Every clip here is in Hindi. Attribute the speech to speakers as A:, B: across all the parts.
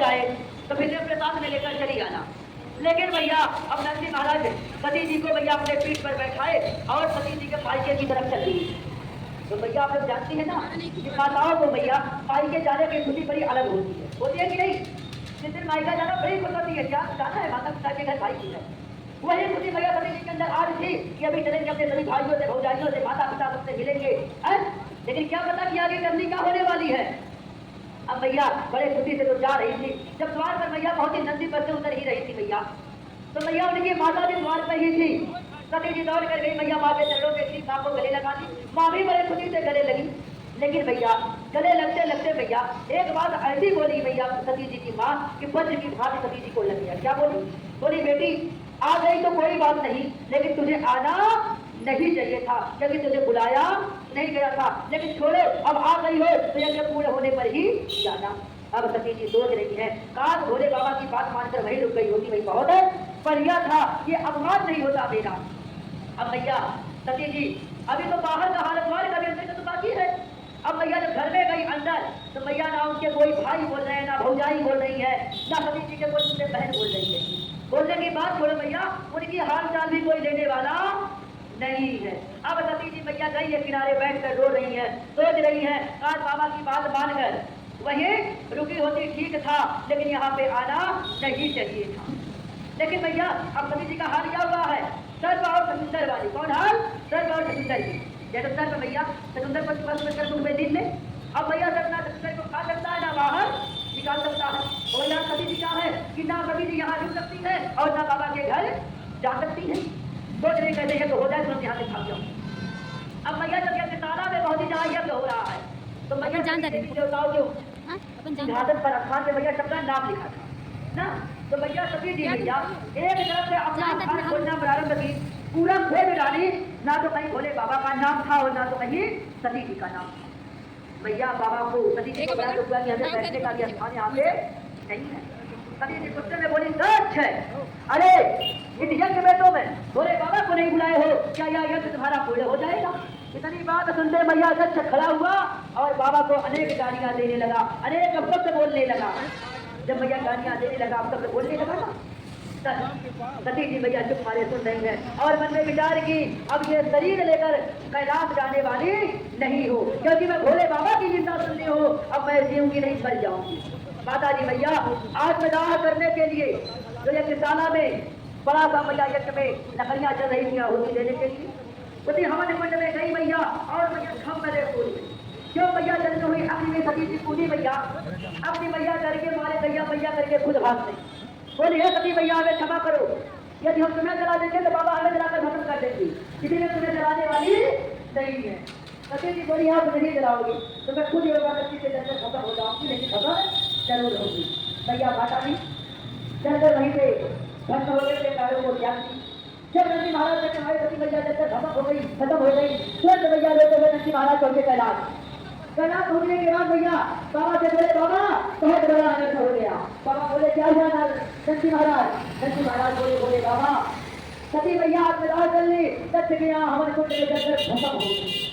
A: जाए तो फिर अपने साथ में लेकर चली आना। लेकिन भैया अब नंदी महाराज सती जी को भैया अपने पीठ पर बैठाए और सती जी के पाइके की तरफ चल दी। तो भैया आप लोग जानती है ना कि माताओं को भैया पाइके जाने की खुशी बड़ी अलग होती है कि नहीं? जिस दिन मायका जाना बड़ी खुश होती है, क्या जाना है माता पिता के घर भाई की है, वही खुशी भैया सती जी के अंदर आ रही थी कि अभी चलेंगे अपने सभी भाइयों से भौजाइयों से माता पिता सबसे मिलेंगे। लेकिन क्या पता कि आगे करनी क्या होने वाली है। अब भैया बड़े खुशी से तो जा रही थी, जब द्वार पर भैया बहुत ही नंदी पर से उतर ही रही थी भैया, तो भैया उनकी माता भी द्वार पर ही थी। सती जी दौड़ कर गई भैया माँ के चरणों के नीचे माँ को गले लगा दी। माँ भी बड़े खुशी से गले लगी। लेकिन भैया गले लगते लगते भैया एक बात ऐसी बोली भैया सती जी की माँ कि वज्र की भांति सती जी को लग गया। क्या बोली? बोली बेटी आ गई तो कोई बात नहीं, लेकिन तुझे आना नहीं चाहिए था, क्योंकि तुझे बुलाया नहीं गया था। लेकिन छोड़ो, अब आ गई हो तो यज्ञ पूर्ण होने पर ही जाना। अब सती जी सोच रही है, काश भोले बाबा की बात मानकर वही रुक गई होती, वही बहुत बढ़िया था, ये अपमान नहीं होता मेरा। अब भैया सती जी अभी तो बाहर का हालत द्वार का भी अंदर तो बाकी है। अब भैया जब घर में गई अंदर तो भैया ना उनके कोई भाई बोल रहे हैं, ना भौजाई बोल रही है, ना सती जी के कोई उनसे बहन बोल रही है। बोलने की बात छोड़ो भैया, उनकी हाल चाल भी कोई लेने वाला नहीं है। अब सती जी भैया गई है किनारे बैठकर रो रही है, सोच रही है काश बाबा की बात मानकर वहीं रुकी होती ठीक था, लेकिन यहाँ पे आना नहीं चाहिए था। लेकिन भैया अब सती जी का हाल क्या हुआ है? सर्व और समुंदर वाली। कौन हाल? सर्व और समुंदर की। जैसे सर्व भैया समुंदर पर स्पर्श कर मुंह में दिन ले, अब भैया जब ना समुंदर को खा सकता है ना बाहर निकाल सकता है। और यहाँ सती जी का है कि ना सती जी यहाँ रुक सकती है और ना बाबा के घर जा सकती है। सोच रही कहते हैं तो हो जाए तुरंत यहाँ से भाग जाओ। अब भैया जब यज्ञ ताला में बहुत ही जहाँ यज्ञ हो रहा है तो भैया देवताओं के सिंहासन पर स्थान पे भैया सबका नाम लिखा था ना। तो भैया सती जी भैया एक तरफ से अपना स्थान खोलना प्रारंभ की, पूरा खोल डाली, ना तो कहीं भोले बाबा का नाम था और ना तो कहीं सती जी का नाम था। भैया बाबा को सती जी को बड़ा दुख हुआ कि हमें बैठने का भी स्थान यहाँ पे नहीं है। सती जी गुस्से में बोली सच है, अरे इन यज्ञ में तो मैं भोले बाबा को नहीं बुलाए हो, क्या यह यज्ञ तुम्हारा पूर्ण हो जाएगा? इतनी बात सुनते भैया सच खड़ा हुआ और बाबा को अनेक गालियां देने लगा, अनेक शब्द बोलने लगा। जब भैया गालियां देने लगा शब्द बोलने लगा ना, सती जी भैया चुप मारे सुन रही है और मन में विचार की अब ये शरीर लेकर कैलाश जाने वाली नहीं हो, क्योंकि मैं भोले बाबा की निंदा सुननी हो, अब मैं जीऊंगी नहीं मर जाऊंगी। माता जी भैया आत्मदाह करने के लिए जो यज्ञशाला में बड़ा सा भैया यज्ञ में लकड़ियां चल रही थी होती देने के लिए उसी हवन कुंड में गई भैया और भैया खम करे पूरी क्यों भैया जन्म हुई अपनी में सती जी कूदी भैया अपनी भैया करके मारे भैया भैया करके खुद भाग गई। बोली है सती भैया हमें क्षमा करो, यदि हम तुम्हें जला देंगे तो बाबा हमें जलाकर खत्म कर देंगे, किसी ने तुम्हें जलाने वाली नहीं है। सती जी बोली आप नहीं जलाओगी तो मैं खुद योगा शक्ति से जलकर खत्म हो जाऊंगी, लेकिन खत्म जरूर होगी। भैया माता जी चलकर वहीं पे भक्त हो गए कार्यों को त्याग दी। जब नंदी महाराज ने हमारी सती भैया जलकर खत्म हो गई तुरंत भैया लेते हुए नंदी महाराज पहुंचे कैलाश पहुंचने के बाद भैया बाबा से बोले बाबा बहुत बड़ा अनर्थ हो गया। बाबा बोले क्या हुआ नंदी महाराज बोले बाबा सती भैया आत्मदाह कर ली, दक्ष गया हमारे कुंड में जलकर खत्म हो गई।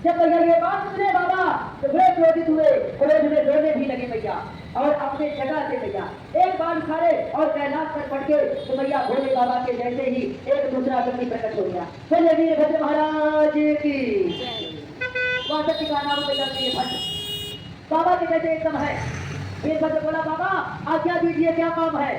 A: जब भैया ये बात सुने बाबा तो बड़े क्रोधित हुए, क्रोध में रोने भी लगे भैया और अपने जगह से भैया एक बार उठाए और कैलाश पर पड़ के तो भैया भोले बाबा के जैसे ही एक दूसरा शक्ति प्रकट हो गया। बोले वीरभद्र महाराज की वहाँ सती का नाम भट्ट बाबा के जैसे एकदम है। वीरभद्र बोला बाबा आज्ञा दीजिए क्या काम है?